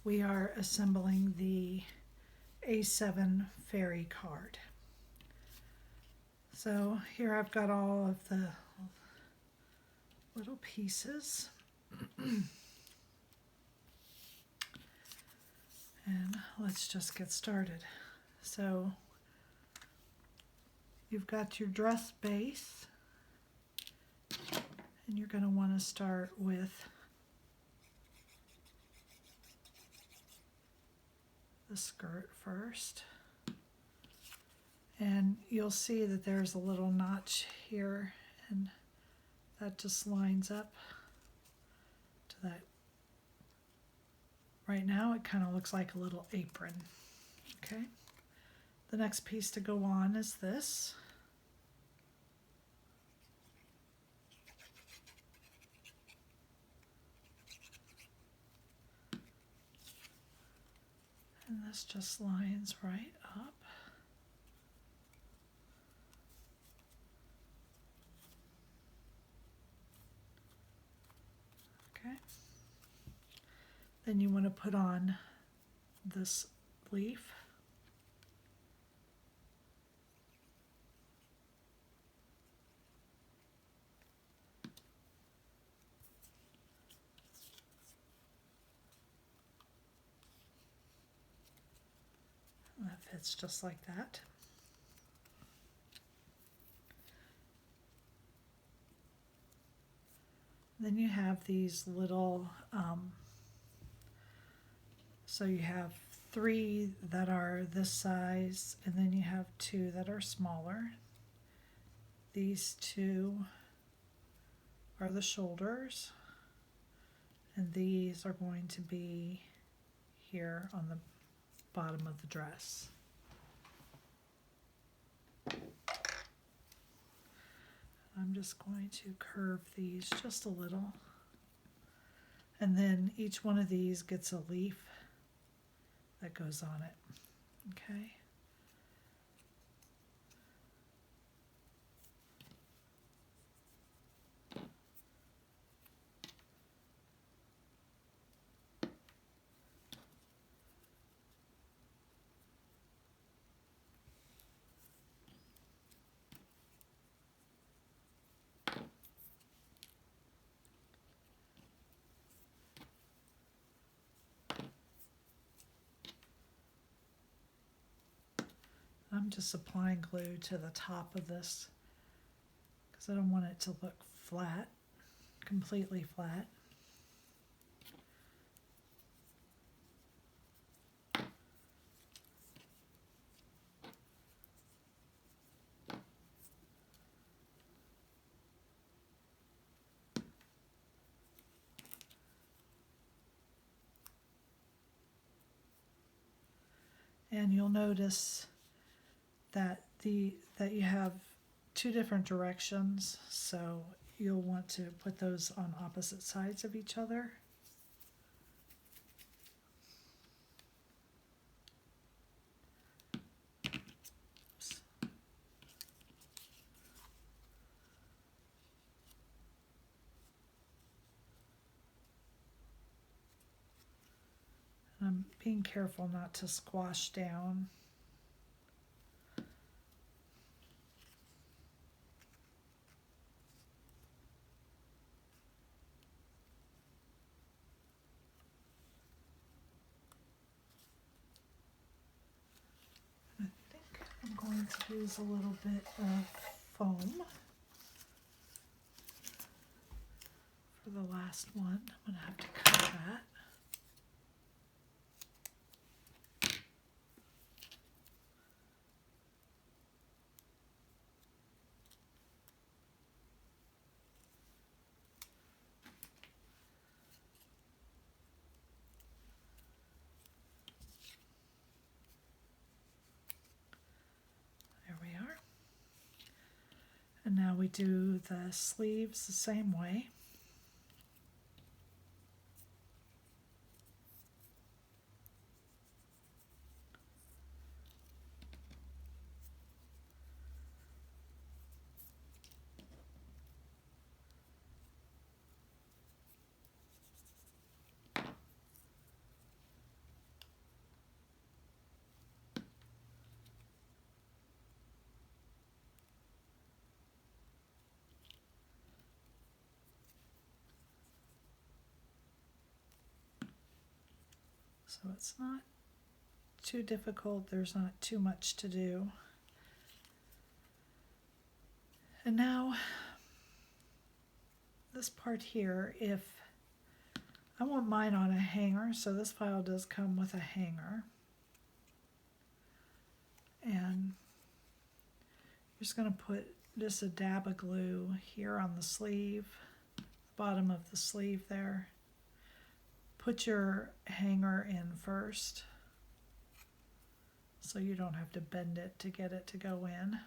we are assembling the A7 fairy card. So here I've got all of the little pieces. And let's just get started. So you've got your dress base, and you're going to want to start with the skirt first. And you'll see that there's a little notch here, and that just lines up to that. Right now it kind of looks like a little apron. Okay. The next piece to go on is this. And this just lines right up. Okay. Then you want to put on this leaf. And that fits just like that. Then you have these little, so you have 3 that are this size, and then you have 2 that are smaller. These 2 are the shoulders, and these are going to be here on the bottom of the dress. I'm just going to curve these just a little, and then each one of these gets a leaf that goes on it. Okay. I'm just applying glue to the top of this because I don't want it to look flat, completely flat. And you'll notice that that you have 2 different directions, so you'll want to put those on opposite sides of each other. Oops. I'm being careful not to squash down. I'm going to use a little bit of foam for the last one. I'm going to have to cut that. And now we do the sleeves the same way. So it's not too difficult, there's not too much to do. And now, this part here, if I want mine on a hanger, so this file does come with a hanger. And you're just going to put just a dab of glue here on the sleeve, the bottom of the sleeve there. Put your hanger in first, so you don't have to bend it to get it to go in.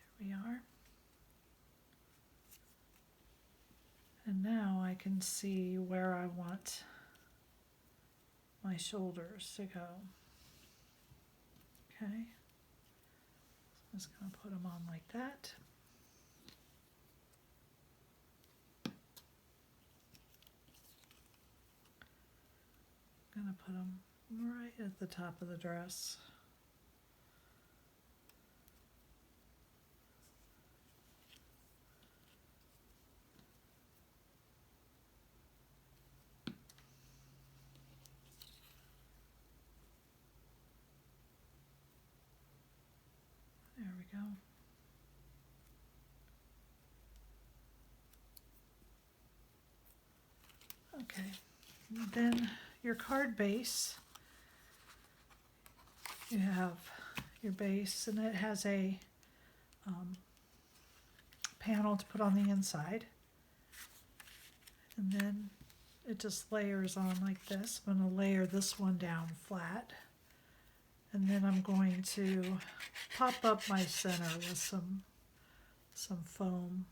There we are. And now I can see where I want my shoulders to go. Okay, so I'm just going to put them on like that. I'm going to put them right at the top of the dress. There we go. Okay, and then your card base, you have your base, and it has a panel to put on the inside, and then it just layers on like this. I'm going to layer this one down flat, and then I'm going to pop up my center with some foam.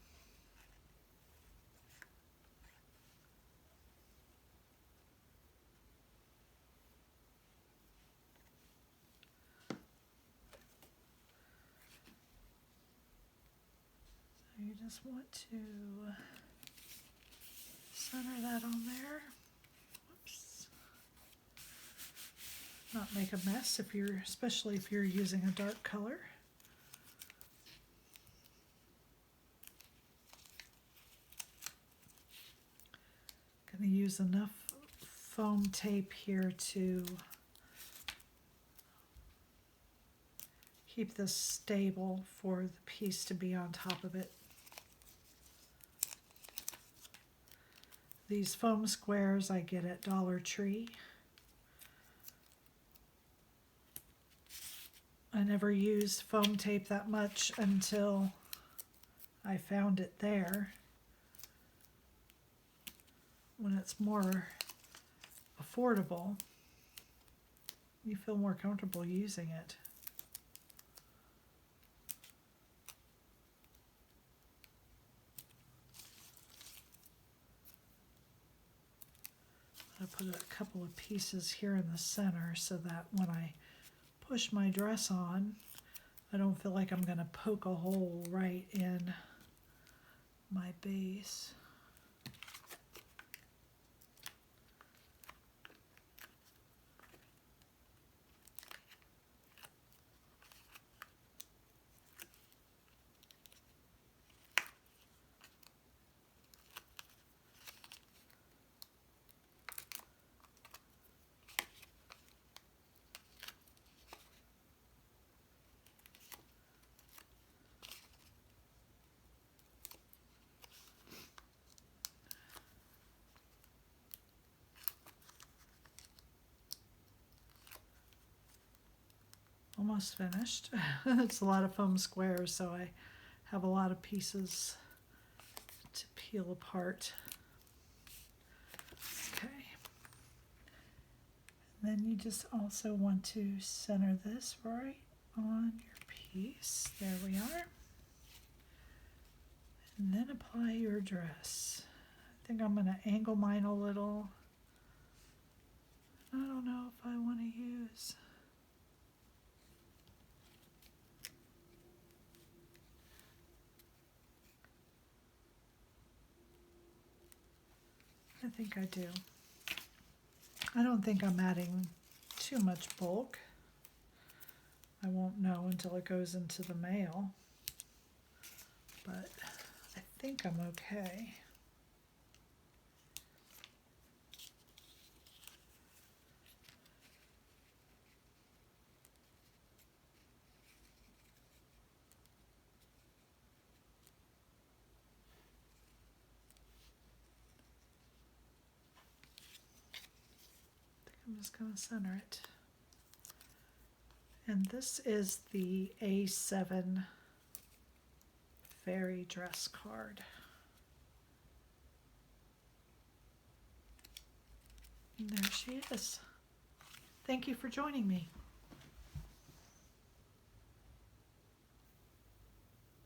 So you just want to center that on there. Whoops. Not make a mess if you're, especially if you're using a dark color. Going to use enough foam tape here to keep this stable for the piece to be on top of it. These foam squares I get at Dollar Tree. I never used foam tape that much until I found it there. When it's more affordable, you feel more comfortable using it. I put a couple of pieces here in the center so that when I push my dress on, I don't feel like I'm going to poke a hole right in my base. Almost finished. It's a lot of foam squares, so I have a lot of pieces to peel apart. Okay. And then you just also want to center this right on your piece. There we are. And then apply your dress. I think I'm going to angle mine a little. I don't know if I want to use... I think I do. I don't think I'm adding too much bulk. I won't know until it goes into the mail, but I think I'm okay. I'm just going to center it. And this is the A7 fairy dress card. And there she is. Thank you for joining me.